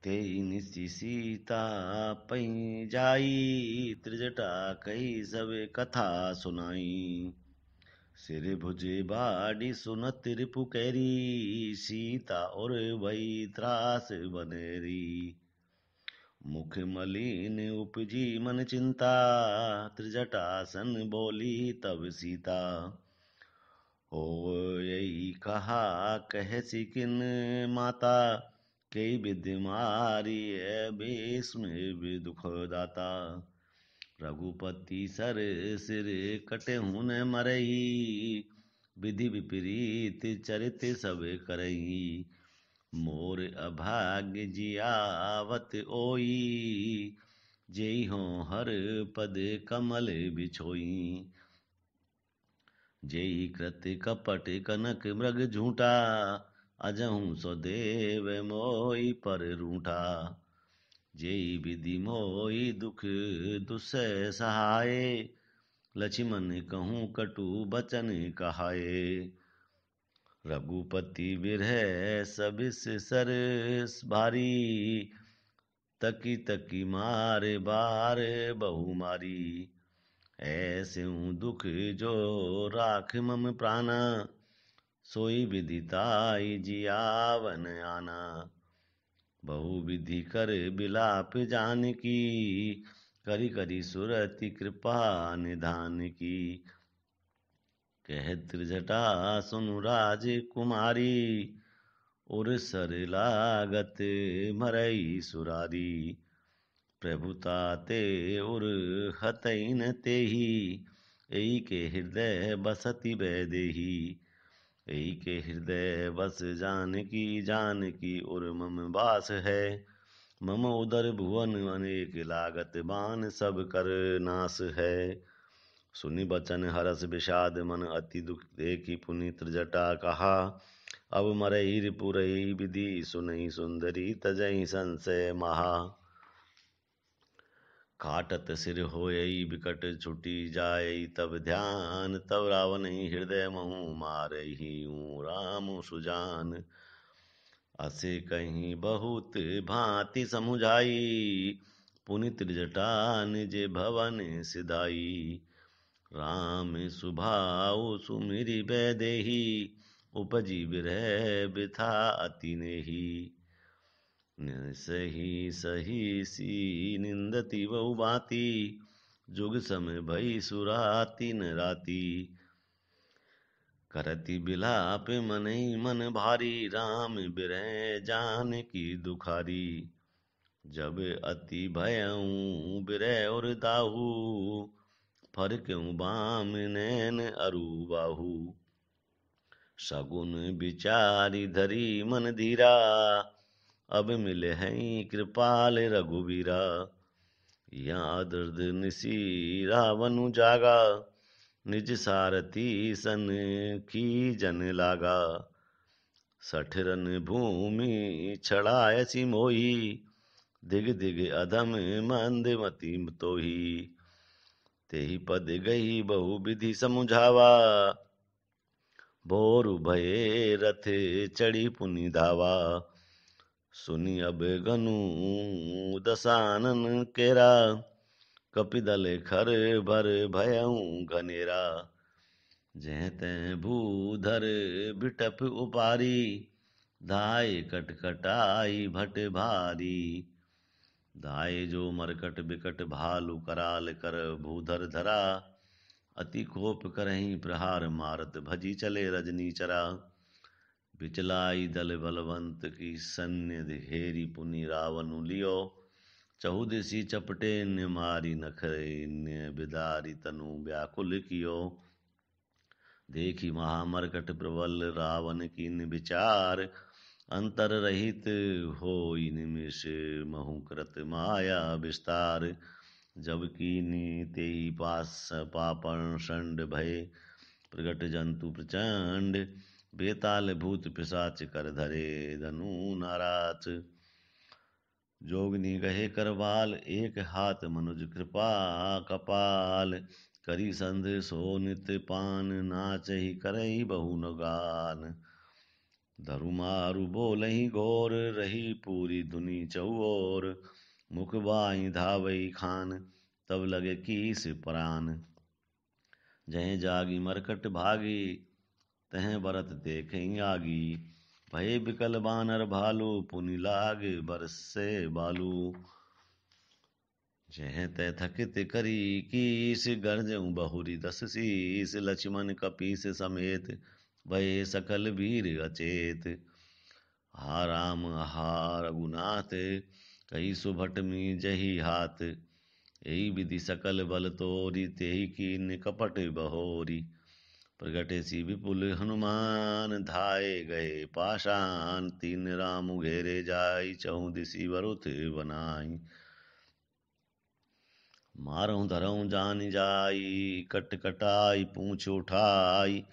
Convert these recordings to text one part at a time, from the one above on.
तेई निसि सीता पई जाई, त्रिजटा कही सब कथा सुनाई। सिर भुजे बाड़ी सुनत रिपु कैरी, सीता और भई त्रास बनेरी। मुख मलिन उपजी मन चिंता, त्रिजटासन बोली तब सीता। हो यही कहा कह सिकिन माता, कई विधि मारी है बेस में दुख दाता। रघुपति सर सिर कटे हुन मरई, विधि विपरीत चरित सब करई। मोर अभाग्य जियावत ओई, जेई हो हर पद कमल बिछोई। जेई कृत कपट कनक मृग झूठा, अजहू स्वदेव मोई पर रूठा। जेई विधि मोई दुख दुसह सहाय, लक्ष्मण कहूँ कटु बचन कहाए। रघुपति बिरह सबिस सर भारी, तकी तकी मारे बार बहु मारी। ऐसे दुख जो राख मम प्राणा, सोई विदिताई जियावन आना। बहु विधि कर बिलाप जानकी, करी करी सुरति कृपा निधान की। कह त्रिजटा सुनु राजकुमारी, उर सर लागत मरई सुरारी। प्रभुता ते उर हतई न तेहि, एई के हृदय बसति वैदेही। एई के हृदय बस जानकी, जानकी उर मम बास है। मम उदर भुवन अनेक लागत, बान सब कर नाश है। सुनि बचन हरस विषाद मन, अति दुख देखी पुनि त्रिजटा कहा। अब मरई रिपुरई विधि सुनई सुंदरी, तजई संशय महा। काटत सिर होयई बिकट छुटी जाय, तब ध्यान तब रावण हृदय महु मारही। राम सुजान असे कहीं बहुत भांति समुझाई, पुनि त्रिजटा निज भवन सिधाई। राम सुभाउ सुमिरि वैदेही, उपजी बिरह बिथा अति नेही। सही सही सी निंदति बहु बाती, जुग समय भई सुराती न राती। करति बिलाप मनई मन भारी, राम बिरह जानकी दुखारी। जब अति भयऊ बिरह और दाहू, फर क्यों बाम नैन अरु बाहू। सगुन विचारी धरी मन धीरा, अब मिले हैं कृपाल रघुवीरा। यहाँ दर्द निसी रावनु जागा, निज सारथी सन की जन लागा। सठ रन भूमि छड़ायसी मोही, दिग दिग अधम मंदमति तोही। तेहि पद गई बहु विधि समुझावा, भोर भये रथ चढ़ी पुनि धावा। सुनि अब गनु दसानन केरा, कपिदल खर भर भयऊ घनेरा। जह तह भूधर बिटप उपारी, धाय कटकटाई भट भारी। धाय जो मरकट बिकट भालु कराल कर, भूधर धरा अति कोप करहीं प्रहार मारत। भजी चले रजनी चरा, बिचलाई दल बलवंत की सन्य घेरी। पुनि रावनु लियो चहुदिसी चपटे, न मारी नखरे बिदारी तनु व्याकुल कियो। देखी महामरकट प्रबल रावण कीन विचार, अंतर रहित होई निमिष महु कृत माया विस्तार। जब कीनी तेई पास पापण षंड भय, प्रगट जंतु प्रचंड। बेताल भूत पिशाच कर धरे धनु नाराच। जोगनी गहे करवाल, एक हाथ मनुज कृपा कपाल। करी संध सो नित पान, नाचहि करई बहु न गान। धरुमारु बोलहि घोर, रही पूरी दुनी चौओर। मुख बाई धावई खान, तब लगे कीस प्राण। जहीं जागी मरकट भागी, तहें बरत देखें आगी। भय बिकल बानर भालू, पुनि लाग बरसे बालू। जह तै थकित करी कीस, गर्जऊ बहुरी दस शीस। लक्ष्मण कपीस समेत, भय सकल वीर अचेत। हा राम हा रघुनाथ, कही सुभट मी जही हाथ। यही विधि सकल बल तोरी, तेहि कीन कपट बहोरी। प्रगटे सी विपुल हनुमान, धाये गए पाषाण। तीन राम घेरे जाई, चहु दिशि वरुथ बनाई। मारहु धरहु जानि जाई, कट कटाई पूछ उठाई।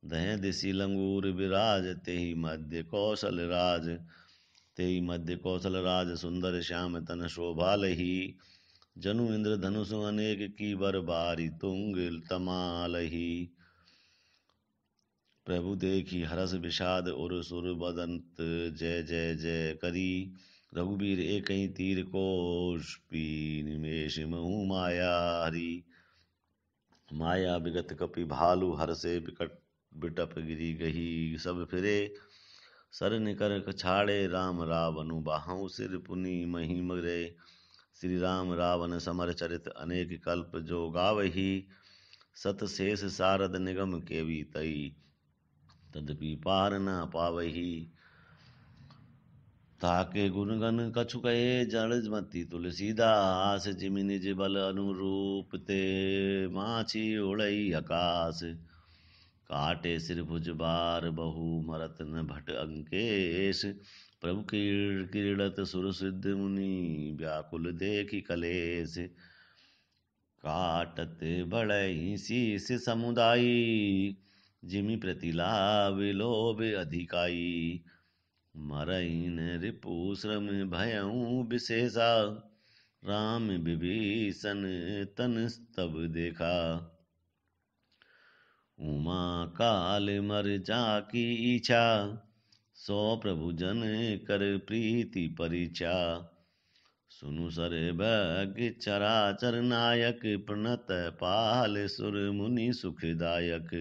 दहें दिशि लंगूर विराज, तेहि मध्य कौशल राज। तेहि मध्य कौशल राज, सुंदर श्याम तन शोभा लही। जनु इंद्र धनुष अनेक, की बर बारी तुंग तमालही। प्रभु देखी हरष विषाद, उर सुर बदंत जय जय जय करी। रघुबीर एक ही तीर कोश, पी निमेष महु माया हरी। माया विगत कपि भालू, हर से विकट बिटप गिरी गही। सब फिरे सर निकर छाड़े, राम रावनु बाहु सिर पुनि मही मरे। श्री राम रावण समर चरित, अनेक कल्प जो गावही। सत शेष सारद निगम केवी तई, तदपि पार न पावही। ताके गुणगन कछु कहे, जड़मति तुलसीदास। जिमि निज बल अनुरूप, ते माछी उड़ई आकाश। काटे सिर भुज बार, बहु मरत न भट अंकेश। प्रभु किरीड़त सुर सिद्ध मुनि, व्याकुल देखी कलेश। काटत बढ़ई शीस समुदायी, जिमि प्रति लाभ लोभ अधिकाई। मरई न रिपु श्रम भयउ विशेषा, राम विभीषण तन तब देखा। उमा काल मर जाकी इच्छा, सो प्रभु जन कर प्रीति परीक्षा। सुनु सर भग चराचर नायक, प्रणत पाल सुर मुनि सुखदायक।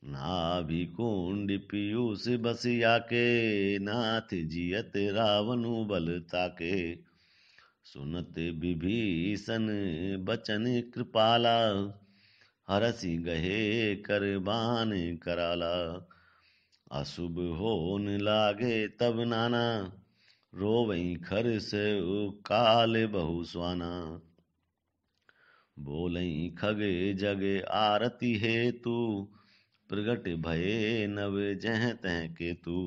नाभि कुंड पीयूष बसिया के, नाथ जियत रावनु बल ताके। सुनत विभीषण बचन कृपाला, हरसि गहे कर बान कराला। अशुभ होन लागे तब नाना, रोवई खर से काल बहु स्वाना। बोलई खगे जगे आरती हेतु, प्रगट भये नव जह तह केतु।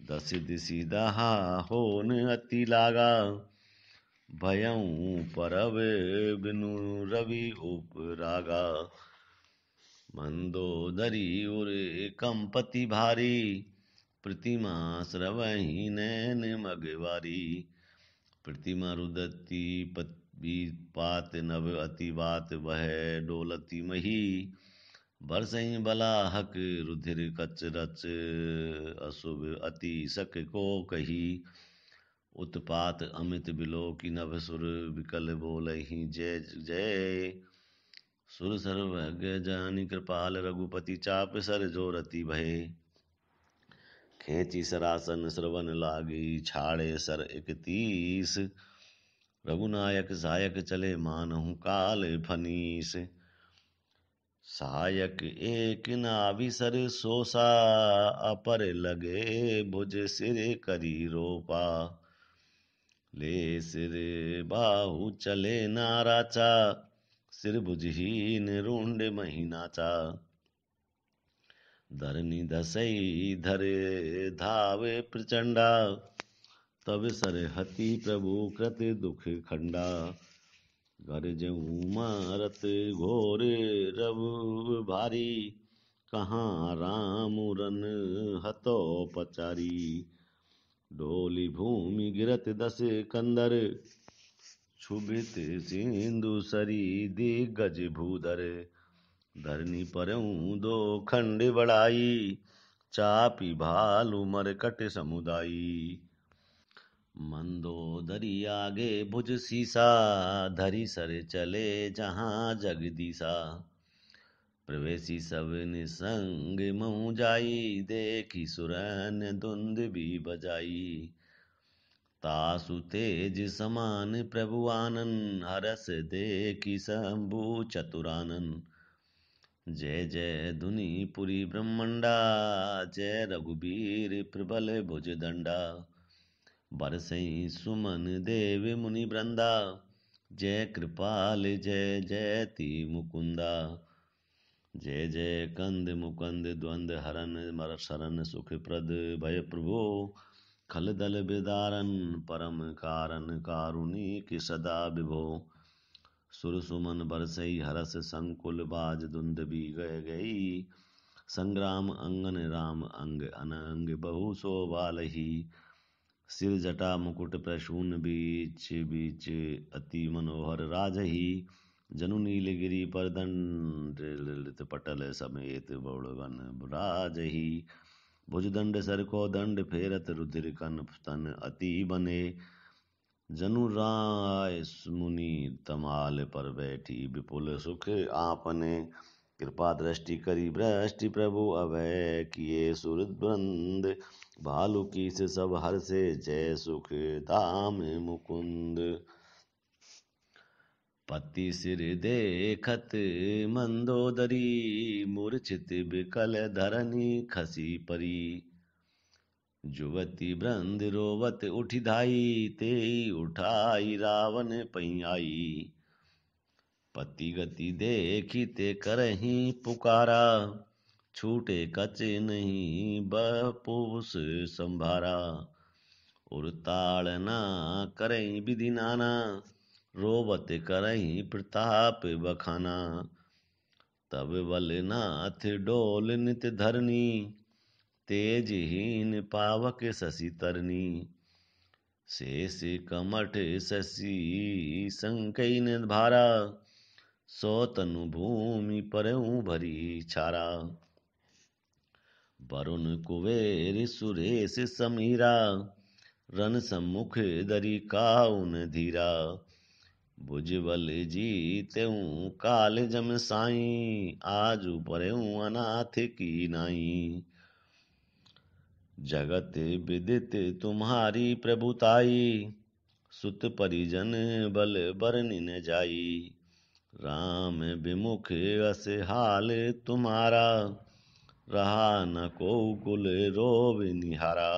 दस दिशि दहा होन अति लागा, भयउ परब बिनु रवि उपरागा। मंदोदरी उर कंपति भारी, प्रतिमा श्रवही नैन मगवारी। प्रतिमा रुदती पात नभ अति बात, वह डोलती मही। बरसई बलाहक रुधिर कच रच, अशुभ अति सक को कही। उत्पात अमित बिलो की नभ, सुर विकल बोलहि जय जय। सुर सर्वज्ञ जानि कृपाल, रघुपति चाप सर जोरति भय। खेची सरासन श्रवण लागी, छाड़े सर 31। रघुनायक सहायक चले, मानहु काल फनीस। सहायक एक नाभि सर सोसा, अपर लगे भुज सिर करी रोपा। ले सिर बाहु चले नाराचा, सिर भुजहीन रुंड महीनाचा। धरनी धसई धरे धावे प्रचंडा, तब सर हति प्रभु कृत दुख खंडा। गरजऊ मारत घोर रघु भारी, कहाँ राम रन हतो पचारी। डोली भूमि गिरत दस कंदर, क्षुभित सिंधु सरी दिग्गज भूधर। धरनी परऊँ दो खंड बढ़ाई, चापी भालु मरकट समुदायी। मंदोदरी आगे भुज सीसा, धरी सर चले जहाँ जगदीसा। प्रवेशी सब निसंग महु जाई, देखी सुरन धुंध भी बजाई। तासु तेज समान प्रभु आनन, हरस देखी शंभु चतुरानन। जय जय धुनि पुरी ब्रह्मंडा, जय रघुबीर प्रबल भुज दंडा। बरसई सुमन देव मुनि वृंदा, जय कृपाल जय जयति मुकुंदा। जय जय कंद मुकंद द्वंद हरन, मर शरण सुख प्रद भय प्रभो। खल दल बिदारन, परम कारण कारुणिक सदा विभो। सुर सुमन बरसई हरस, संकुल बाज दुंदबी गय गई। संग्राम अंगन राम अंग, अनंग बहु शोभालही। सिर जटा मुकुट प्रसून, बीच बीच अति मनोहर राजही। जनु नीलगिरि पर दंड, ललित पटल समेत बौड़गन राजही। भुजदंड सर को दंड फेरत, रुधिर कन तन अति बने। जनु राय मुनि तमाल पर बैठी, विपुल सुख आपने। कृपा दृष्टि करी भ्रष्टि, प्रभु अभय किए सुर वृंद। भालु की से सब हर से, जय सुख धाम मुकुंद। पति सिर देखत मंदोदरी, मूर्छित बिकल धरनी खसी परी। जुवती वृंद रोवत उठि धाई, तेई उठाई रावण पैयाई। पति गति देखी ते करही पुकारा, छूटे कच नहीं बपुस संभारा। उरताड़ना करही विधि नाना, रोवत करही प्रताप बखाना। तब बलनाथ डोल नित धरनी, तेजहीन पावक शशि तरनी। शेष कमठ शशि संकैन भारा, सो तनु भूमि परऊ भरी छारा। वरुण कुबेर सुरेश समीरा, रन सम्मुख दरी काउन धीरा। भुजबल जीतऊ काल जम साई, आजु परऊ अनाथ की नाई। जगत विदित तुम्हारी प्रभुताई, सुत परिजन बल बरनि न जाई। राम विमुख अस हाल तुम्हारा, रहा न को कुल रोब निहारा।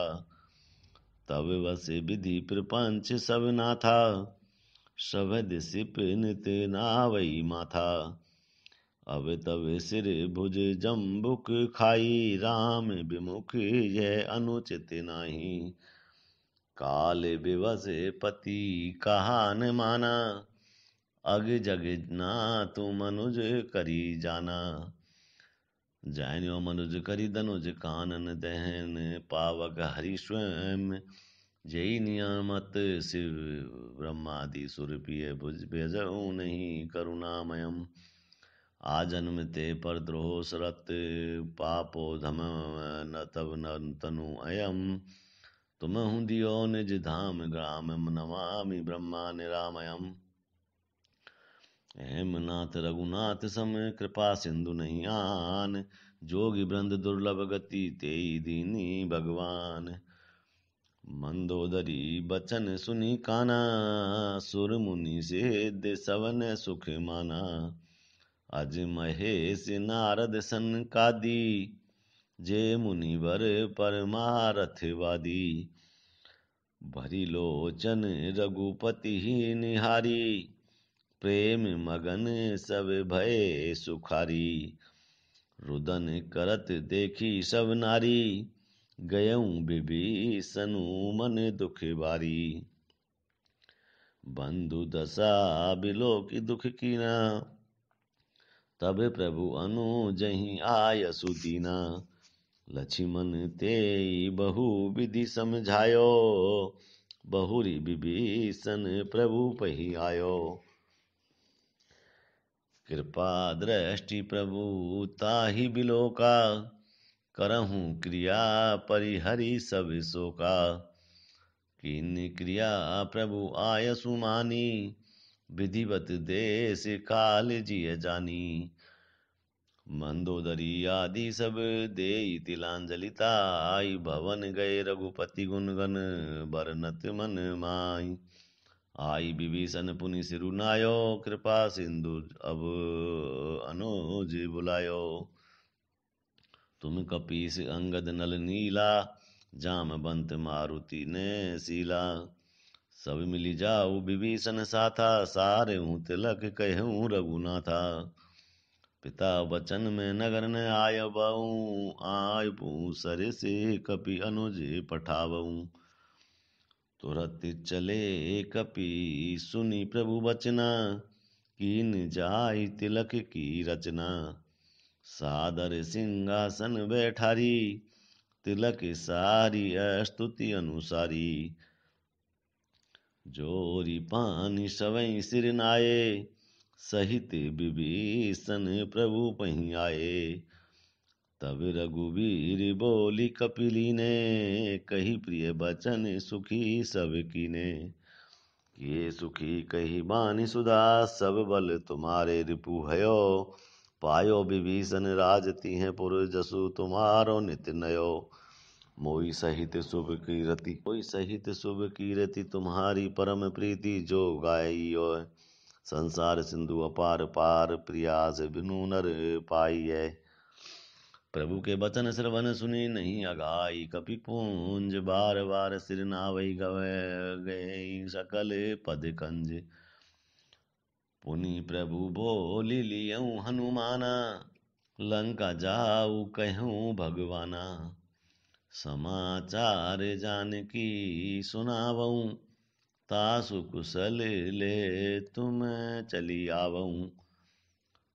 तब बस विधि प्रपंच सब नाथा, शबद सिप नित नावई माथा। अब तब सिर भुज जम्बुक खाई, राम विमुख यह अनुचित नाही। काल विवश पति कहा न माना, अग जग ना तू मनुज करी जाना। जैन्यो मनुज करी धनुज कानन दहन, पावक हरि स्वयं जय नियामत। शिव ब्रह्मादि सुर पिय भुज बेजऊ नहीं करुणामयम। आजन्म ते पर द्रोह सरत, पापो धम न तब न तनु अयम। तुम दियो निज धाम ग्राम, नमामि ब्रह्मा निरामयम। हेमनाथ रघुनाथ सम, कृपा सिंधु नहीं आन। जोगी वृंद दुर्लभ गति, तेई दीनी भगवान। मंदोदरी बचन सुनी काना, सुर मुनि सिद्ध सवन सुख माना। अज महेश नारद सनकादि, जे मुनिवर परमारथवादी। भरी लोचन रघुपति निहारी, प्रेम मगन सब भय सुखारी। रुदन करत देखी सब नारी, गयऊँ विभीषण मन दुख बारी। बंधु दशा बिलोकि दुख कीना, तब प्रभु अनुजहि आयसु दीना। लक्ष्मण तेई बहु विधि समझायो, बहुरी विभीषण प्रभु पहि आयो। कृपा दृष्टि प्रभु ताहि बिलोका, करहूँ क्रिया परिहरि सब शोका। कीन क्रिया प्रभु आय सुमानी, विधिवत देश काल जिय जानी। मंदोदरी आदि सब देई तिलांजलिता, आई भवन गए रघुपति गुण गण बरनत मन माई। आई विभीषण पुनि सिरुनायो, कृपा सिंधु अब अनुज बुलायो। तुम कपीस अंगद नल नीला, जामवंत मारुति ने सीला। सब मिली जाऊ विभीषण साथा, सारे हूँ तिलक कहूँ रघुनाथा। पिता वचन में नगर न आय बऊँ, आय सर से कपि अनुज पठावऊँ। तुरत चले कपि सुनी प्रभु वचना, कीन जाय तिलक की रचना। सादर सिंहासन बैठारी, तिलक सारी स्तुति अनुसारी। जोरी पानी सवै सिर नाये, सहित विभीषण प्रभु पहीं आए। तब रघुवीर बोली कपिली ने, कही प्रिय बचन सुखी सब कीने। ये सुखी कही बानी सुधा, सब बल तुम्हारे रिपु भयो। पायो विभीषण राजती है पुर, जसु तुम्हारो नित नयो। मोई सहित शुभ कीरति, मोई सहित शुभ कीरति, तुम्हारी परम प्रीति जो गाइयो। संसार सिंधु अपार पार, प्रियास बिनु नर पाइयै। प्रभु के बचन श्रवण सुनी नहीं अगाई, कपि पूंज बार बार सिर नावई गवै गई सकल पद कंज। पुनि प्रभु बोली लियऊँ हनुमाना, लंका जाऊ कहूँ भगवाना। समाचार जानकी सुनावऊँ, तासु कुशल ले तुम चली आवऊँ।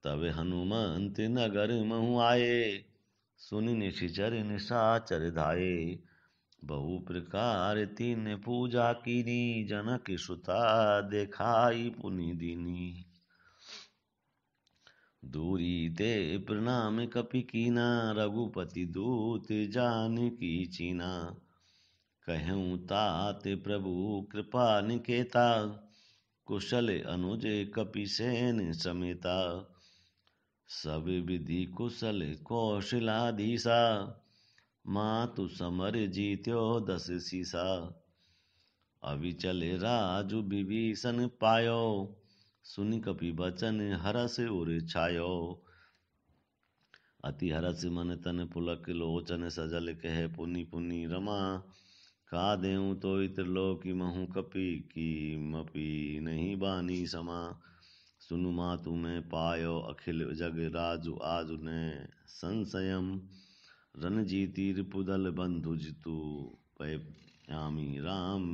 तब हनुमंत नगर महु आए, सुनि निशिचर निशाचर धाये। बहु प्रकार तीन पूजा कीनी, जनक सुता देखाई पुनि दीनी। दूरी ते प्रणाम कपि कीना, रघुपति दूत जानकी चीना। कहूँ तात प्रभु कृपा निकेता, कुशल अनुज कपि सेन समेता। सब विधि कुशल कौशलाधीसा, मातु समर जीत्यो 10 सीसा। अविचल राजु विभीषण पायो, सुनि कपि बचन हरष उर छायो। अति हरष मन तन पुलक लोचन, सजल कह पुनि पुनि रमा। का देऊँ तो त्रिलोकी महु, कपि की मपि नहीं बानी समा। सुनु मातु मैं पायो अखिल जग राजु, आजु ने संशयम। रणजीति रिपुदल बंधु जितु, पयामी राम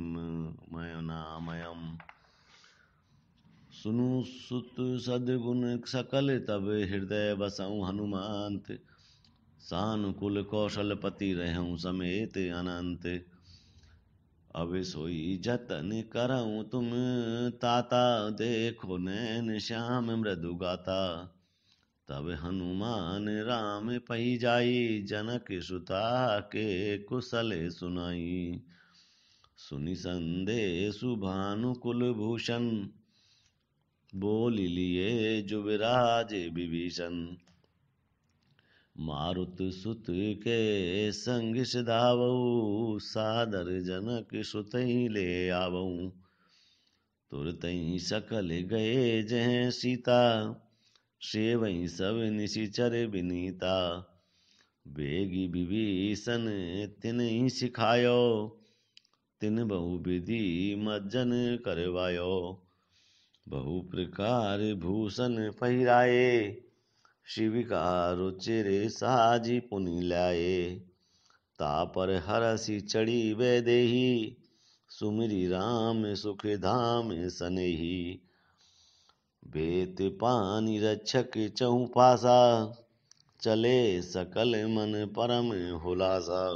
मयनामयम। सुनु सुत सद्गुण सकल, तब हृदय बसऊँ हनुमंत। सानुकूल कौशलपति रहूँ समेत अनंत। अब सोई जतन करऊँ तुम ताता, देखो नैन श्याम मृदु गाता। तब हनुमान राम पई जाई, जनक सुता के कुशल सुनाई। सुनि संदेशु भानुकुल भूषण, बोल लिए जुबराज विभीषण। मारुत सुत के संग सिधावऊ, सादर जनक सुतई ले आवऊ। तुरतई सकल गए जह सीता, सेवई सब निशिचर विनीता। बेगी विभीषण तिनहि सिखायो, तिन बहु विधि मज्जन करवायो। बहु प्रकार भूषण पहिराए, शिविका रुचिर साजी पुनि लाए। तापर हरषि चढ़ी वैदेही, सुमिरी राम सुख धाम सनेही। बेत पानी रक्षक चहु पासा, चले सकल मन परम हुलासा।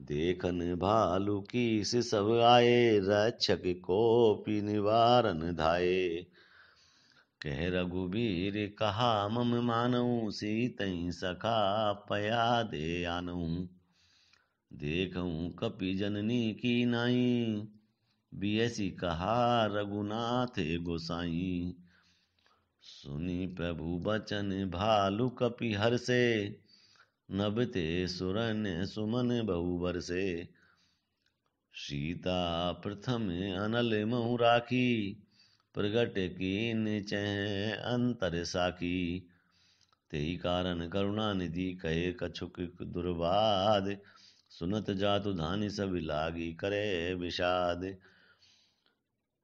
देखन भालू की सब आए, रक्षक को पी निवारन धाये। कह रघुबीर कहा मम मानऊ, सीतई सखा पया दे आनऊ। देखऊं कपि जननी की नाई, बियसी कहा रघुनाथ गोसाई। सुनी प्रभु बचन भालु कपि हर्षे, नभते सुरन सुमन बहु बरसे। सीता प्रथम अनल महु राखी, प्रगट कीन चह अंतर साखी। तेहि कारण करुणा निधि कहे कछुक दुर्बाद, सुनत जातु धानि सब लागी करे विषाद।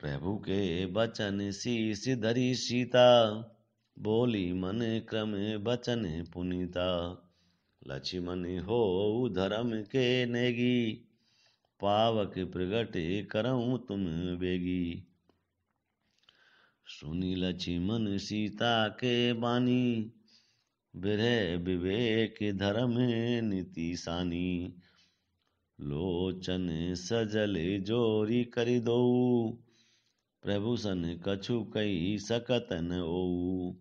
प्रभु के बचन शीस धरी सीता, बोली मन क्रम बचन पुनीता। लक्ष्मण हो धर्म के नेगी, पावक प्रगट करऊं तुम बेगी। सुनी लक्ष्मण सीता के बानी, बिरह विवेक धर्म नीति सानी। लोचन सजल जोरी करि दो, प्रभु सन कछु कई सकत न ओऊ।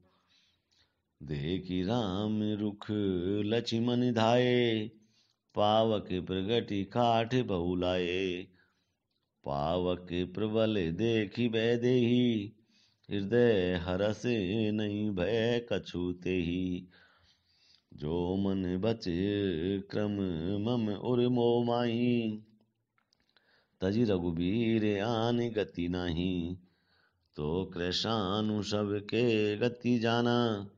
देखी राम रुख लक्ष्मण धाये, पावक प्रगति काठ बहु लाए। पावक प्रबल देखी वैदेही, हृदय हरस नहीं भय कछु तेहि। जो मन बच क्रम मम उर मोह माही, तजी रघुबीर आन गति नाही। तो कृशानु सब के गति जाना,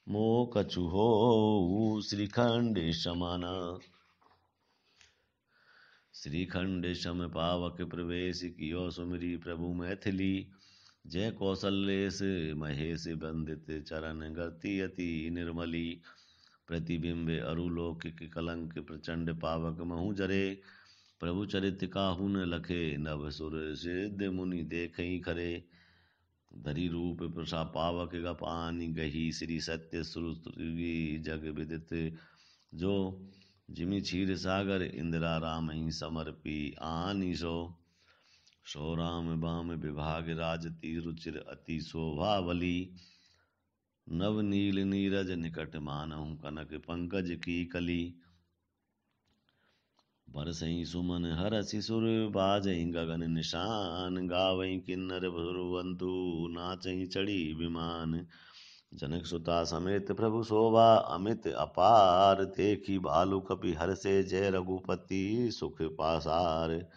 मोह कछु हो श्रीखंड समाना। श्रीखंड सम पावक प्रवेश कियो, सुमिरी प्रभु मैथिली। जय कौशलेश महेश बंदित, चरण गति अति निर्मली। प्रतिबिंब अरुलौकिक कलंक, प्रचंड पावक महु जरे। प्रभु चरित काहू न लखे, नभ सुर सिद्ध मुनि देखई खरे। धरी रूप प्रसा पावक गपानि गही, श्री सत्य श्रुति जग विदित। जो जिमि क्षीर सागर इंदिरा रामहि, समर्पी आनि सो। सो राम बाम विभाग राजती, रुचिर अति शोभावली। नव नील नीरज निकट मानहु, कनक पंकज की कली। बरसई सुमन हरषि सुर, बाजई गगन निशान। गावई किन्नर भुरवंतु, नाचई चढ़ी विमान। जनक सुता समेत प्रभु शोभा, अमित अपार। देखी भालु कपि हर्षे, जय रघुपति सुख पासार।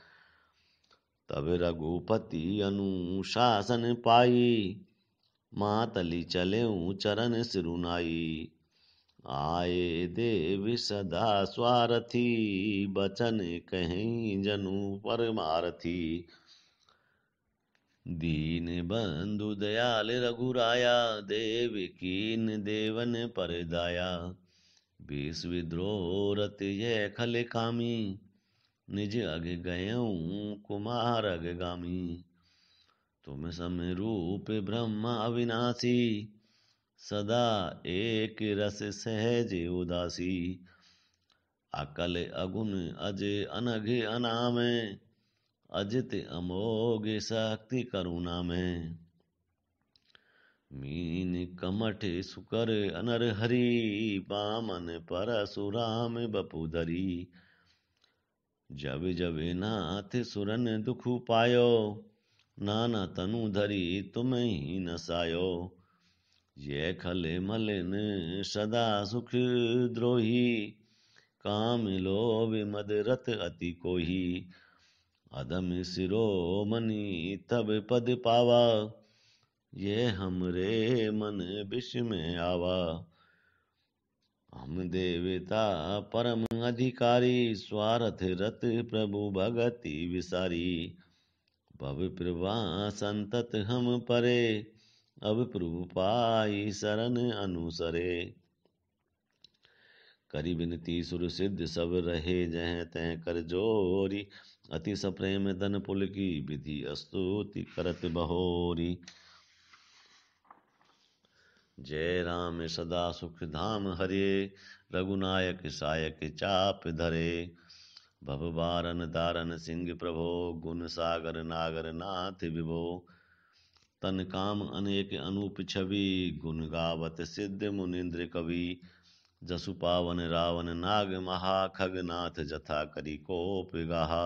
तब रघुपति अनुशासन पाई, मातली चलेऊ चरण सिरुनाई। आए देव सदा स्वारथी, बचन कहीं जनु परमारथी। दीन बंधु दयाल रघुराया, देव कीन देवन पर दाया। विष विद्रोह रत यह खल कामी, निज अग गयऊँ कुमार अगगामी। तुम सम रूप ब्रह्म अविनाशी, सदा एक रस सहज उदासी। अकल अगुन अज अनघ अनाम, अजित अमोघ शक्ति करुणा में। मीन कमठ सुकर अनर हरि, बामन परशुराम बपुधरी। जब जब नाथ सुरन दुख पायो, नाना तनु धरी तुम ही नसायो। ये खल मलिन सदा सुख द्रोही, काम लोभ मद रत अति कोही। अधम शिरोमणि तब पद पावा, ये हमरे मन विष में आवा। हम देवता परम अधिकारी, स्वार्थ रत प्रभु भगति विसारी। भव प्रभा संतत हम परे, अब प्रभु पाई शरण अनुसरे। करि बिनती सुर सिद्ध सब रहे, जह तह कर जोरी। अति सप्रेम धन पुल की, विधि स्तुति करत बहोरी। जय राम सदा सुख धाम हरे, रघुनायक सायक चाप धरे। भव बारन दारन सिंह प्रभो, गुण सागर नागर नाथ विभो। तन काम अनेक अनूप छवि, गुण गावत सिद्ध मुनिंद्र कवि। जसु पावन रावण नाग महा, खगनाथ जथा करी कोप गाहा।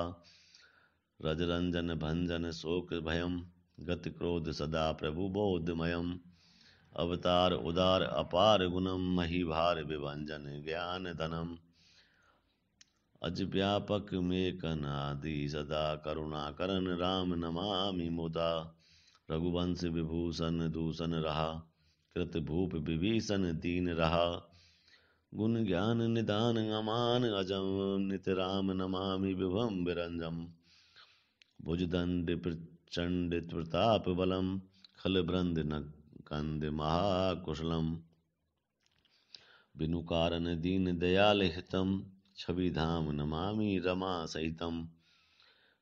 रजरंजन भंजन शोक भयम, गति क्रोध सदा प्रभु बोधमयम। अवतार उदार अपार गुणम, मही भार विभंजन ज्ञान धनम। अज व्यापक में कनादि सदा, करुणा करन राम नमामि मुदा। रघुवंश विभूषण दूषण रहा, कृत भूप विभीषण दीन रहा। गुण ज्ञान निदान अमान अजम, नित राम नमामि विभम विरंजम। भुजदंड प्रचंड प्रताप बलम, खल ब्रंद न कंद महाकुशलम। बिनु कारण दीन दयाल हितम, छवि धाम नमामि रमा सहितम।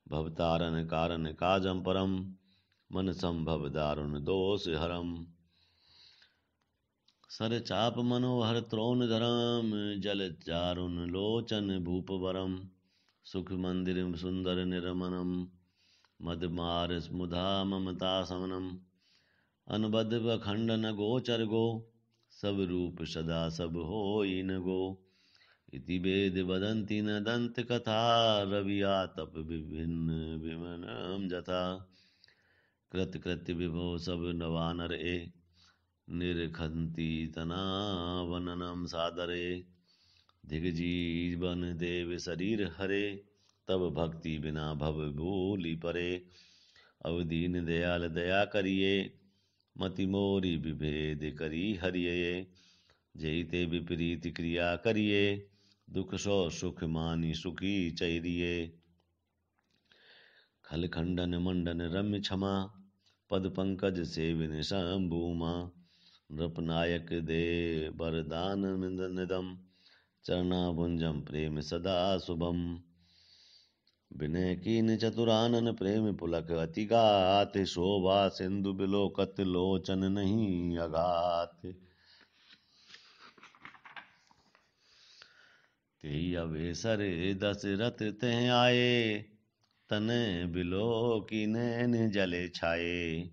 भवतारण कारण काजम परम, मन संभव दारुण दोष हरम। सर चाप मनोहर त्रोण धरम, जल चारुन लोचन भूप वरम। सुख मंदिर सुंदर निर्मनम, मद मार मुधा ममता समनम। अनबद खंडन गोचर गो, सब रूप सदा सब होई न गो। इति वेद वदन्ति न दंत कथा, रवि आतप विभिन्न विमनम जथा। कृत कृत्य विभो सब नवानर ए, निरखंति तना वननम सादरे। दिगजीवन देव शरीर हरे, तब भक्ति बिना भव भूलि परे। अवदीन दयाल दया करिए, मति मोरी विभेद करी हरिये। जैते विपरीत क्रिया करिए, दुख सो सुख मानी सुखी चैरिये। खल खंडन मंडन रम्य क्षमा, पद पंकज सेविन शंभूमा। नृपनायक दे वरदान निदम, चरना भुंजम प्रेम सदा शुभम। विनय कीन चतुरानन प्रेम पुलक अति गात, शोभा सिंधु बिलोकत लोचन नहीं अगात। तेई अवेसर दशरथ तें आए, तने बिलो की नैन जले छाए।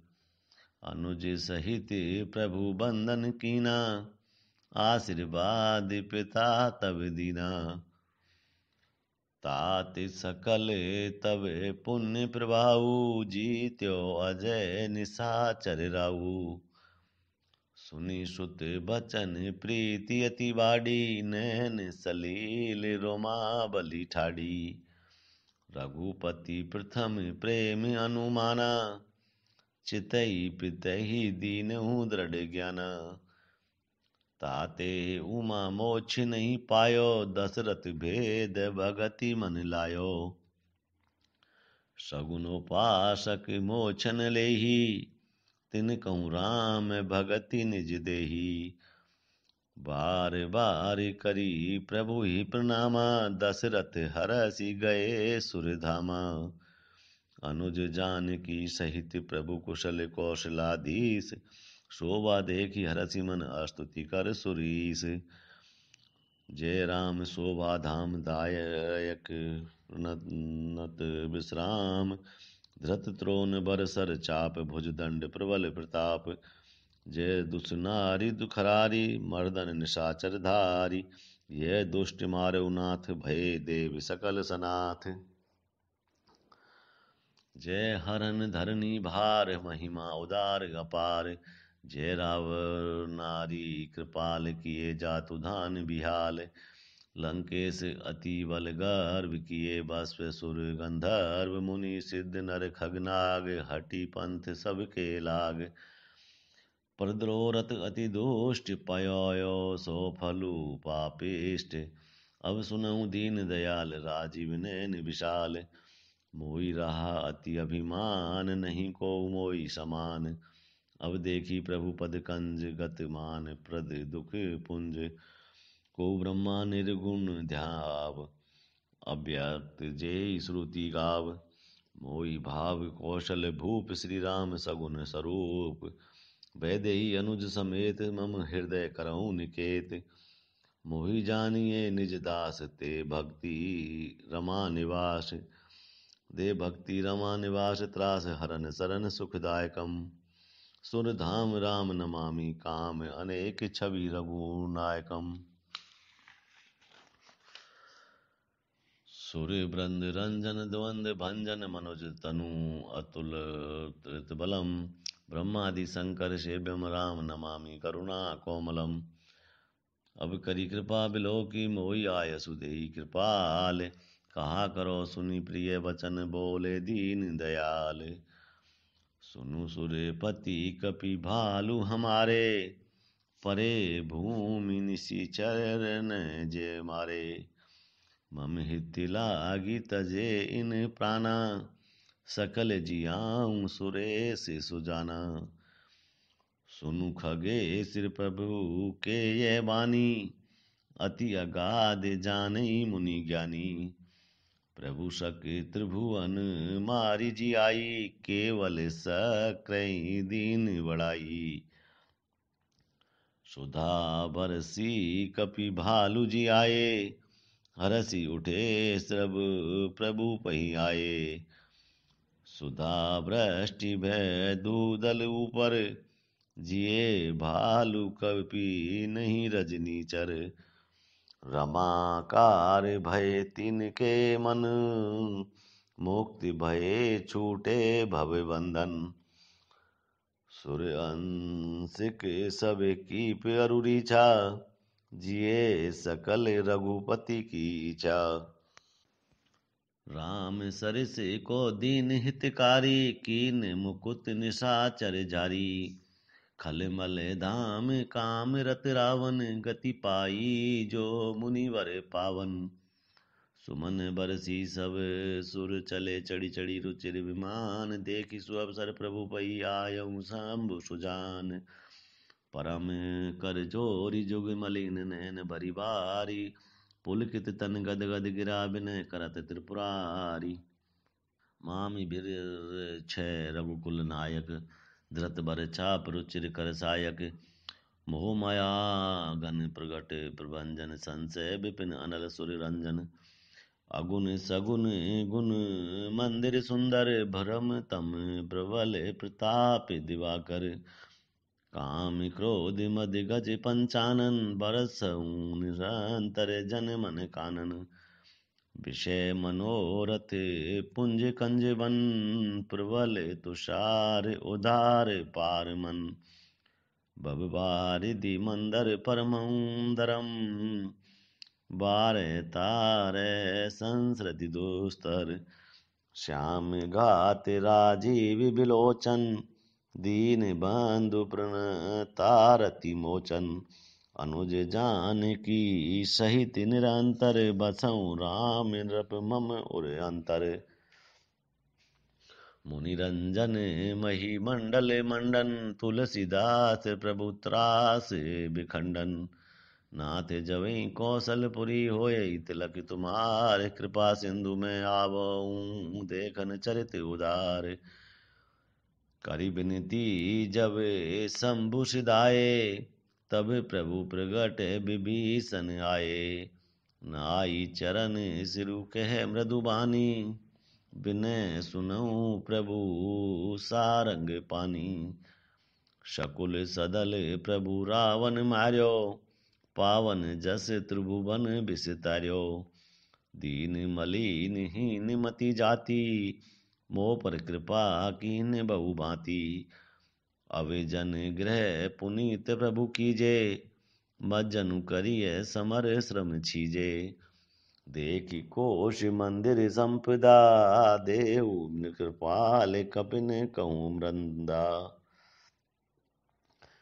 अनुज सहित प्रभु बंदन कीना, आशीर्वाद पिता तब दीना। तात सकल तब पुण्य प्रभाऊ, जीत्यो अजय निशाचर राऊ। सुनी सुत बचन प्रीति अति बाड़ी, नैन सलील रोमा बलि ठाड़ी। रघुपति प्रथम प्रेम अनुमाना, चितई पितहि दीनहु दृढ़ ज्ञाना। ताते उमा मोक्ष नहीं पायो, दशरथ भेद भगति मन लायो। सगुनोपासक मोचन लेही, तिन कहूँ राम भगति निज देही। बार बार करी प्रभु ही प्रणामा, दशरथ हरसि गए सुरधामा। अनुज जानकी सहित प्रभु कुशल कौशलाधीश, शोभा देखी हरसि मन स्तुति कर सुरीश। जय राम शोभा धाम दायक, नत विश्राम। धृत त्रोन बरसर चाप, भुज दंड प्रबल प्रताप। जय दुसनारी दुखरारी, मर्दन निशाचर धारी। यह दुष्ट मारौ नाथ, भय देव सकल सनाथ। जय हरन धरनी भार, महिमा उदार अपार। जय रावण नारी कृपाल, किए जातु धान बिहाल। लंकेश अति बल गर्व, किए भस्म सुर गंधर्व। मुनि सिद्ध नर खगनाग, हटी पंथ सबके लाग। प्रद्रोरथ अति दुष्ट, पयो सो फलु पापिष्ट। अब सुनऊ दीन दयाल, राजीव नैन विशाल। मोहि रहा अति अभिमान, नहीं को मोहि समान। अब देखी प्रभु पद कंज, गत मान प्रद दुख पुंज। को ब्रह्मा निर्गुण ध्याव, अव्यक्त जेय श्रुति गाव। मोहि भाव कौशल भूप, श्री राम सगुन स्वरूप। वैदेही अनुज समेत, मम हृदय करऊँ निकेत। मोहि जानिए निज दास, ते भक्ति रमा निवास। दे भक्ति रमा निवास, त्रास हरन सरन सुखदायकम। सुर धाम राम नमामि काम अनेक छवि रघुनायकम। सुर बृंद रंजन द्वंद भंजन मनोज तनु अतुल बलम। ब्रह्मादि शंकर सेव्यम राम नमामि करुणा कोमलम। अब करी कृपा बिलो की मोई आय सुदेई कृपाल। कहा करो सुनी प्रिय वचन बोले दीन दयाल। सुनु सुरपति कपि भालु हमारे। परे भूमि निशिचर जे मारे। मम हित लागी तजे इन प्राणा। सकल जियाऊं सुरेश सुजाना। सुनु खगेश्वर प्रभु के ये वाणी। अति अगाध जानै मुनि ज्ञानी। प्रभु शक्ति त्रिभुवन मारी जी आई। केवल सक्रय दीन बड़ाई। सुधा बरसी कपि भालु जी आए। हरसी उठे सब प्रभु पही आए। सुधा वृष्टि भय दूदल ऊपर। जिए भालु कपि नहीं रजनीचर। रमाकार भय तिनके मन। मुक्ति भय छूटे भव बंधन। सुर अंशिक सब कीप अरुरीछा। जिए सकल रघुपति की इच्छा। राम सरिस को दीन हितकारी। कीन मुकुट निशाचर जारी। खलमल धाम काम रत रावण। गति पाई जो मुनिवर पावन। सुमन बरसी सब सुर चले चढ़ी चढ़ी रुचिर विमान। देखी सुअवसर प्रभु पई आयऊ शंभु सुजान। परम कर जोरी जुग मलिन नैन भरी बारी। पुलकित तन गद गद गिरा बिनय करत त्रिपुरारी। मामी बिर छय रघुकुल नायक। धृत बर चाप रुचिर कर सायक। मोह माया गण प्रगट प्रभंजन। संशय विपिन अनल सुर रंजन। अगुन सगुन गुण मंदिर सुंदर। भरम तम प्रबल प्रताप दिवाकर। काम क्रोध मद गज पंचानन। बरसऊं निरंतर जन मन कानन। विषय मनोरथ पुंज कंज वन। प्रबल तुषार उदार पार मन। बब बारिधि मंदर परमंदरम। बारे तारे संसृति दुस्तर। श्याम घात राजीव बिलोचन। दीन बंधु प्रणतारति मोचन। अनुज जानकी सहित निरंतर। बसऊं राम नृप मम उर अंतर। मुनि रंजन मही मंडल मंडन। तुलसीदास प्रभु त्रास बिखंडन। नाथ जवै कौशलपुरी होय। तिलक तुम्हार कृपा सिंधु में आवऊं। देखन चरित उदार। करि बिनती जब शंभु सिधाए। तब प्रभु प्रगट विभीषण आए। नाई चरण सिरु कह मृदुबानी। बिनय सुनऊं प्रभु सारंग पानी। शकुल सदल प्रभु रावण मार्यो। पावन जस त्रिभुवन बिसतार्यो। दीन मलिन हीन मति जाति। मोह पर कृपा कीन बहु भांति। अविजन ग्रह पुनीत प्रभु कीजे। मज्जनु करिय समर श्रम छीजे। देखी कोश मंदिर संपदा। देहु कृपाल कपिन कहूँ मृंदा।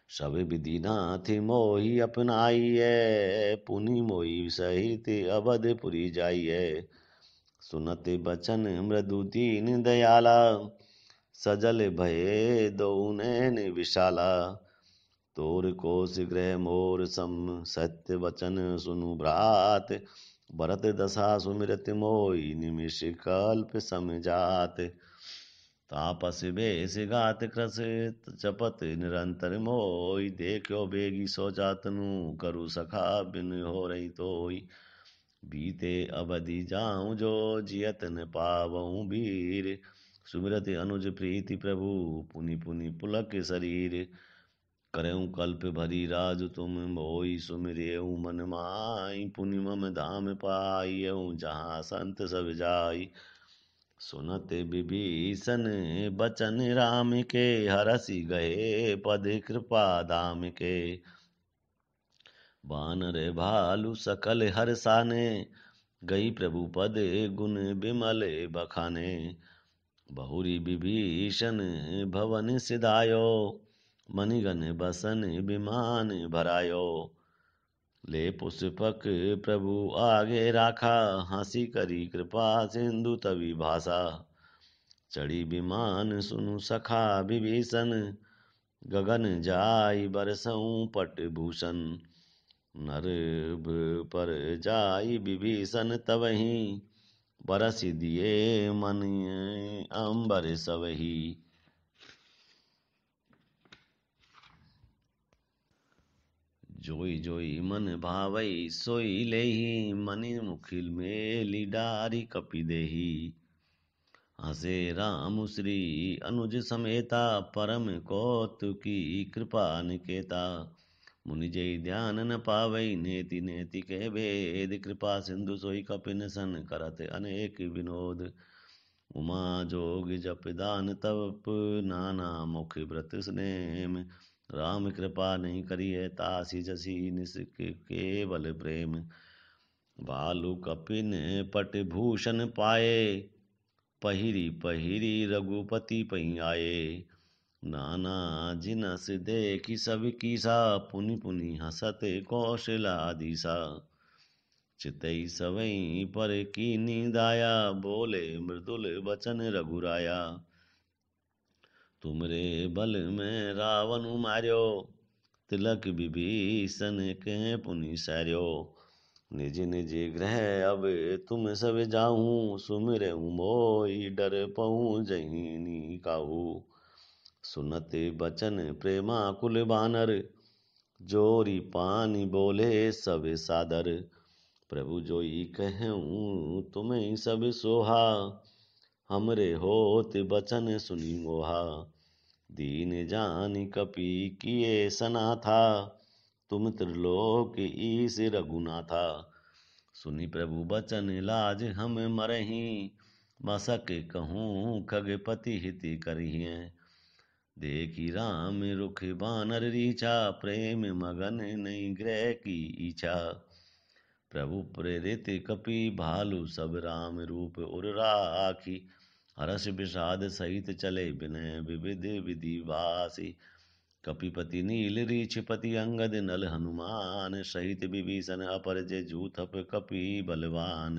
सब विधि नाथ मोहि अपनाइए। पुनि मोहि सहित अवधपुरी जाइए। सुनत बचन मृदु दीन दयाला। सजल भये दो नैन विशाला। तोर कोश गृह मोर सम सत्य वचन सुनु भ्रात। भरत दशा सुमिरत मोहि निमिष कल्प समझात। तापस बेस गात क्रस चपत निरंतर मोहि। देखो बेगी सो जातनु करु सखा बिन हो रही तोई। बीते अवधि जाऊं जो जियत न पावऊं वीर। सुमिरति अनुज प्रीति प्रभु, पुनि पुनि पुलक शरीर। करऊँ कल्प भरी राज तुम मोई, सुमिरेऊ मन माई। पुनि मम धाम पाइयऊँ, जहाँ संत सब जाई। सुनत विभीषण बचन राम के, हरसि गए पद कृपा धाम के। वानर भालु सकल हर्षाने, गई प्रभु पद गुण बिमल बखाने। बहुरी विभीषण भवन सिधायो, मणिगण बसन विमान भरायो। ले पुष्पक प्रभु आगे राखा, हंसी करी कृपा सिंधु तवि भाषा। चढ़ी विमान सुनु सखा विभीषण, गगन जाई बरसऊँ पट भूषण। नर पर जाई विभीषण तबहि, बरसि दिए मन अंबर सबहि। जोई जोई मन भावई सोई लेहि, मनि मुखिल मेली डारी कपि देहि। हसे राम श्री अनुज समेता, परम कौतुकी कृपा निकेता। मुनि जय ध्यान न पावई, नेति नेति कह भेद। कृपा सिंधु सोई कपिन सन, करत अनेक विनोद। उमा जोग जप दान तप, नाना मुख व्रत स्नेम। राम कृपा नहीं करिए, तासी जसी निस केवल प्रेम। भालु कपिन पट भूषण पाए, पहिरी पहिरी रघुपति पई आए। नाना जिनस देखी सब कीसा, पुनि पुनि हसत कौशलाधीसा। चितई सवई पर कीनी दाया, बोले मृदुल बचन रघुराया। तुमरे बल में रावण मार्यो, तिलक विभीषण के पुनि सैर्यो। निज निज गृह अब तुम सब जाऊं, सुमिरऊँ मोई डर पऊँ जहिनी काहू। सुनत बचन प्रेमाकुल बानर, जोरी पानी बोले सब सादर। प्रभु जोई कहऊँ तुम्हें सब सोहा, हमरे होत बचन सुनी मोहा। दीन जानि कपि किए सना था, तुम त्रिलोक ईस रघुनाथा। सुनि प्रभु बचन लाज हम मरहीं, मसक कहूँ खगपति हित करिहें। देखी राम रुख बानर रीछा, प्रेम मगन नहीं ग्रह की इच्छा। प्रभु प्रेरित कपि भालु, सब राम रूप उर राखी। हर्ष विषाद सहित चले, विनय विविध विधि वासी। कपिपति नील रीछपति अंगद, नल हनुमान सहित विभीषण। अपर जे जूथप कपि बलवान,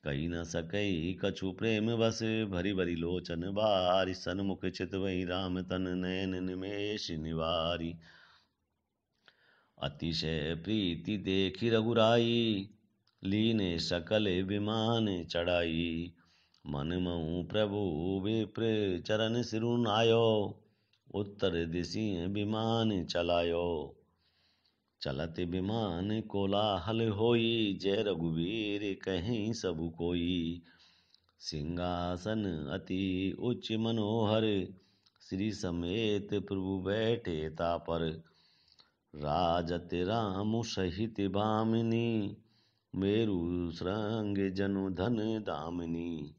कही न सकई कछु प्रेम बस। भरी भरी लोचन बारी, सन्मुख चितवई राम तन। नयन निमेष निवारी, अतिशय प्रीति देखी रघुराई। लीने सकल विमान चढ़ाई, मन महु प्रभु विप्र चरण सिरु नायो। उत्तर दिशि विमान चलायो, चलत विमान कोलाहल होई। जय रघुवीर कहीं सब कोई, सिंहासन अति उच्च मनोहर। श्री समेत प्रभु बैठे तापर, राजत राम सहित भामिनी। मेरु श्रृंग जनु धन दामिनी,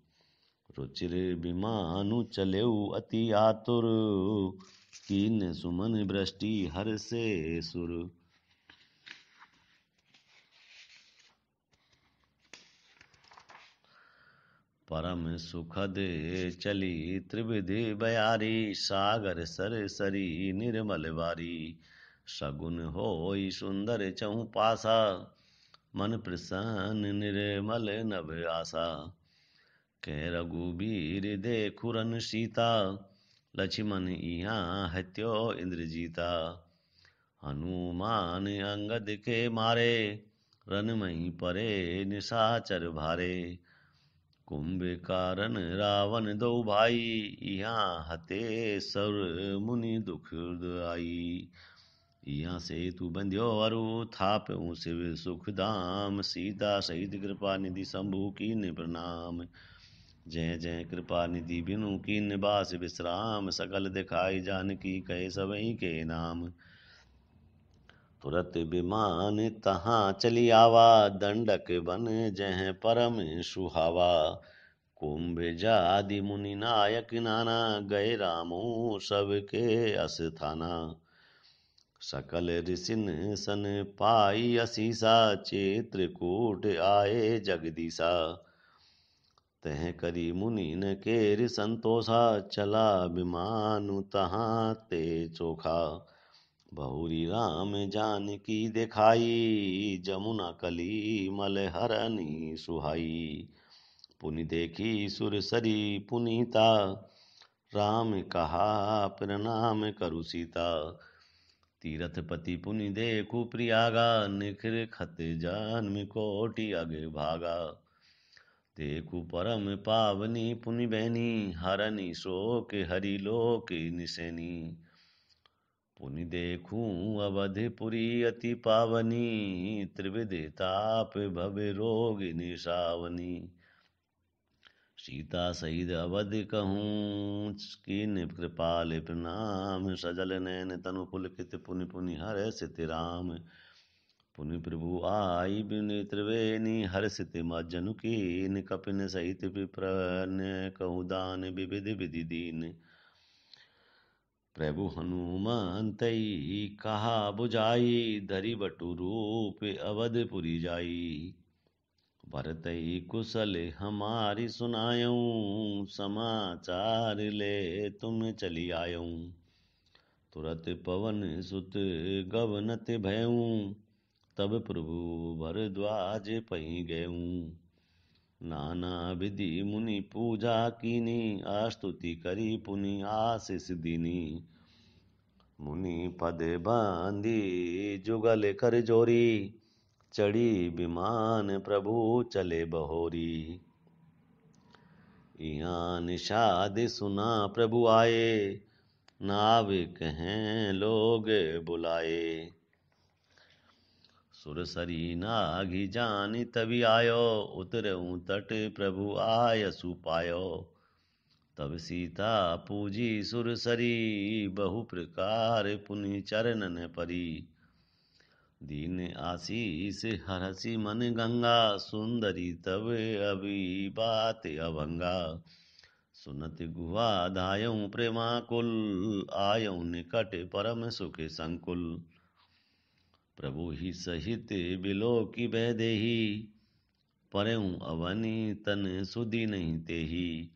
रुचिर विमानु चलेउ अति आतुर। कीन सुमन वृष्टि हर से सुर। परम सुखद चली त्रिविधि बयारी, सागर सर सरी निर्मल वारी। सगुन होई सुंदर चहु पासा, मन प्रसन्न निर्मल नभ आसा। कै रघुबीर देखुरन सीता, लक्ष्मण इहाँ हत्यो इंद्रजीता। हनुमान अंगद के मारे, रनमहि परे निशाचर भारे। कुंभकर्ण रावण दो भाई, यहाँ हते सर मुनि दुख आई। यहाँ से तू बंध्यो अरु, थाप शिव सुख धाम। सीता सहित कृपा निधि शंभु कीन्ह प्रणाम। जय जय कृपा निधि बिनु की निवास विश्राम, सकल दिखाई जानकी कहे सबई के नाम। तुरत विमान तहाँ चली आवा, दंडक बन जह परम सुहावा। कुंभ जादि मुनि नायक नाना, गए रामो सबके अस्थाना। सकल ऋषिन सन पाई असीसा, चित्रकूट आए जगदीसा। तह करी मुनि न केर संतोषा, चला विमानु तहाँ ते चोखा। बहुरी राम जानकी दिखाई, जमुना कली मल हरनी सुहाई। पुनि देखी सुरसरी पुनीता, राम कहा प्रणाम करु सीता। तीरथपति पुनि देखु प्रियागा, निखिर खत जन्म कोटि अग भागा। देखु परम पावनी पुनि बहनी, हरनि शोक हरि लोक निसैनी। पुनि देखूं अवधपुरी अति पावनी, त्रिविध ताप भव रोग निसावनी। सीता सहित अवध कहूँ, कीन कृपाल प्रणाम। सजल नयन तनु पुलकित, पुनि पुनि हर्षित राम। पुनि प्रभु आई बिनु त्रिवेणी, हर्षित मज्जनु कीन। कपिन सहित विप्रन कहूँ दान, विविध विधि दीन। प्रभु हनुमंतई कहा बुझाई, धरि बटु रूप अवधपुरी जाई। भरतई कुशल हमारी सुनायूं, समाचार ले तुम चली आयूं। तुरत पवन सुत गवनत भयऊं, तब प्रभु भरद्वाज पई गयूं। नाना विधि मुनि पूजा कीनी, स्तुति करी पुनि आशीष दीनी। मुनि पद बांधी जुगल कर जोरी, चढ़ी विमान प्रभु चले बहोरी। यहाँ निषाद सुना प्रभु आए, नाविक हैं लोग बुलाए। सुरसरी नाघि जानि तभी आयो, उतरऊं तट प्रभु आयसु पायो। तब सीता पूजी सुरसरी, बहु प्रकार पुनि चरणन परी। दीन आशीष हरषि मन गंगा, सुंदरी तब अभी बात अभंगा। सुनत गुहा धायऊं प्रेमाकुल, आयऊं निकट परम सुख संकुल। प्रभु ही सहित बिलो की बह देही, परऊं अवनी तन सुधि नहीं तेही।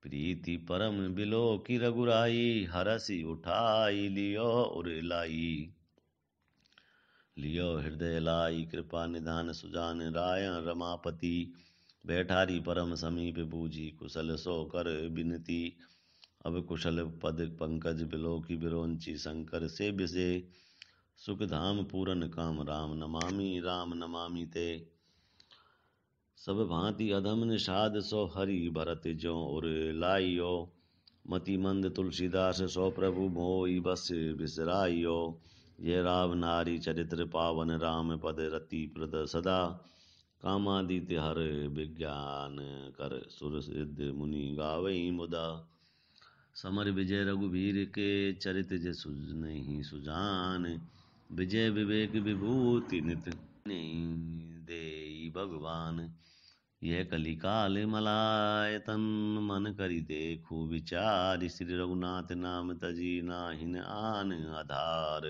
प्रीति परम बिलो की रघुराई, हरषि उठाई लियो उर लाई। लियो हृदय लाई कृपा निधान सुजान, राय रमापति बैठारी परम समीप। बूझी कुशल सो कर बिनती, अब कुशल पद पंकज बिलो की बिरोंची। शंकर से बिसे सुख धाम पूरन काम, राम नमामि ते। सब भांति अधम निषाद सो, हरि भरत ज्यों उर लाइयो। मति मंद तुलसीदास सो, प्रभु मोई बस बिसराइयो। ये राव नारी चरित्र पावन, राम पद रति प्रद सदा। कामादित्य हर विज्ञान कर, सुर सिद्ध मुनि गावई मुदा। समर विजय रघुबीर के, चरित जे नहीं सुजान। विजय विवेक विभूति नित देई भगवान। यह कलिकाल मलायतन, मन करि देखु विचार। श्री रघुनाथ नाम तजी नाहिन आन आधार।